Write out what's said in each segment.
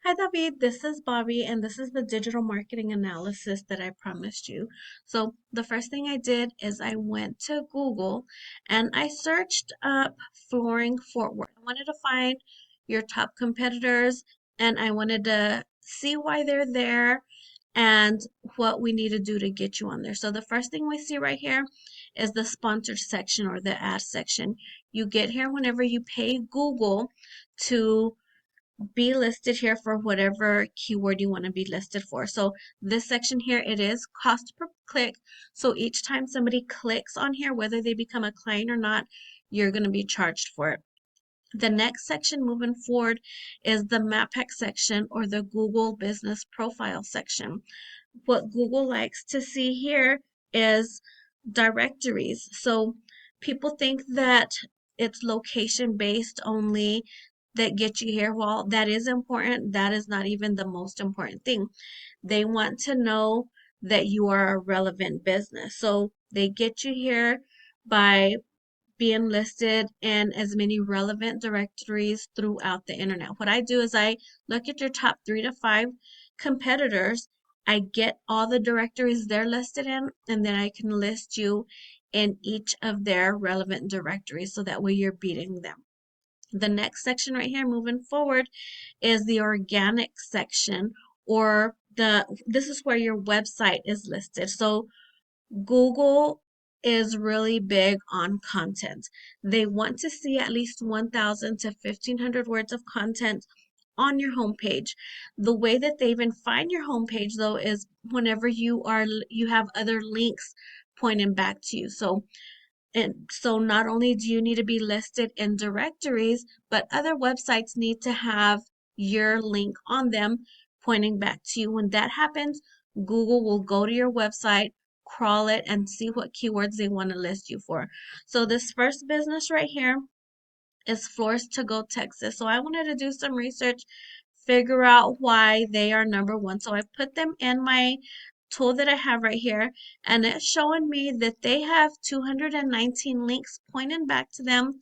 Hi, David. This is Bobbie, and this is the digital marketing analysis that I promised you. So, the first thing I did is I went to Google and I searched up flooring Fort Worth. I wanted to find your top competitors and I wanted to see why they're there and what we need to do to get you on there. So, the first thing we see right here is the sponsored section or the ad section. You get here whenever you pay Google to be listed here for whatever keyword you want to be listed for. So this section here, it is cost per click. So each time somebody clicks on here, whether they become a client or not, you're going to be charged for it. The next section moving forward is the map hack section or the Google business profile section. What Google likes to see here is directories. So people think that it's location based only that get you here. Well, that is important. That is not even the most important thing. They want to know that you are a relevant business. So they get you here by being listed in as many relevant directories throughout the internet. What I do is I look at your top 3 to 5 competitors. I get all the directories they're listed in, and then I can list you in each of their relevant directories so that way you're beating them. The next section right here moving forward is the organic section, or this is where your website is listed. So Google is really big on content. They want to see at least 1,000 to 1,500 words of content on your homepage. The way that they even find your homepage though is whenever you have other links pointing back to you. So not only do you need to be listed in directories, but other websites need to have your link on them pointing back to you. When that happens, Google will go to your website, crawl it, and see what keywords they want to list you for. So this first business right here is Floors to Go Texas. So I wanted to do some research, figure out why they are number one. So I put them in my tool that I have right here, and it's showing me that they have 219 links pointing back to them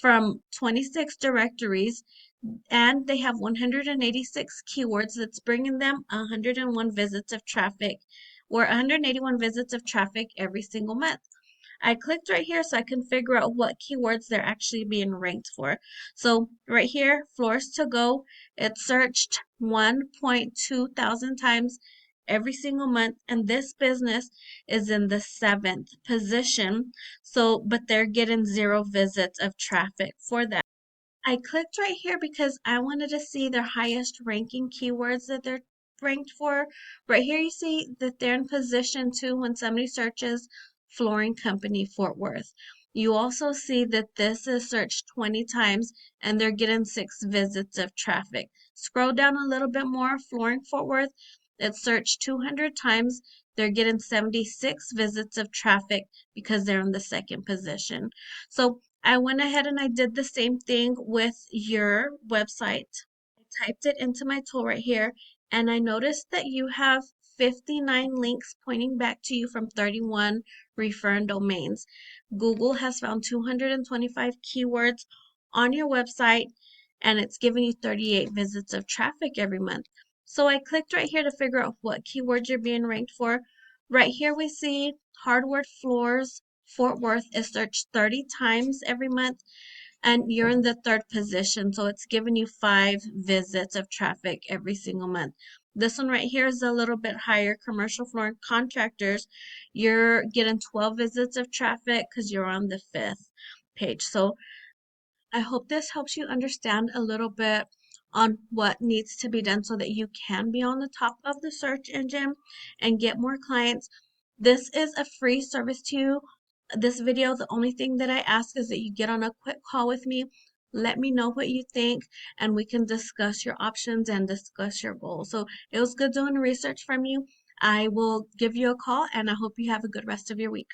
from 26 directories, and they have 186 keywords that's bringing them 101 visits of traffic, or 181 visits of traffic every single month. I clicked right here so I can figure out what keywords they're actually being ranked for. So right here, Floors to Go, it's searched 1.2 thousand times every single month, and this business is in the 7th position. So, but they're getting 0 visits of traffic for that. I clicked right here because I wanted to see their highest ranking keywords that they're ranked for. Right here you see that they're in position 2 when somebody searches flooring company Fort Worth. You also see that this is searched 20 times and they're getting 6 visits of traffic. Scroll down a little bit more, flooring Fort Worth, it's searched 200 times. They're getting 76 visits of traffic because they're in the 2nd position. So I went ahead and I did the same thing with your website. I typed it into my tool right here, and I noticed that you have 59 links pointing back to you from 31 referring domains. Google has found 225 keywords on your website, and it's giving you 38 visits of traffic every month. So I clicked right here to figure out what keywords you're being ranked for. Right here we see hardwood floors Fort Worth is searched 30 times every month, and you're in the 3rd position. So it's giving you 5 visits of traffic every single month. This one right here is a little bit higher. Commercial flooring contractors, you're getting 12 visits of traffic because you're on the 5th page. So I hope this helps you understand a little bit on what needs to be done so that you can be on the top of the search engine and get more clients. This is a free service to you. This video, the only thing that I ask is that you get on a quick call with me. Let me know what you think, and we can discuss your options and discuss your goals. So it was good doing research from you. I will give you a call, and I hope you have a good rest of your week.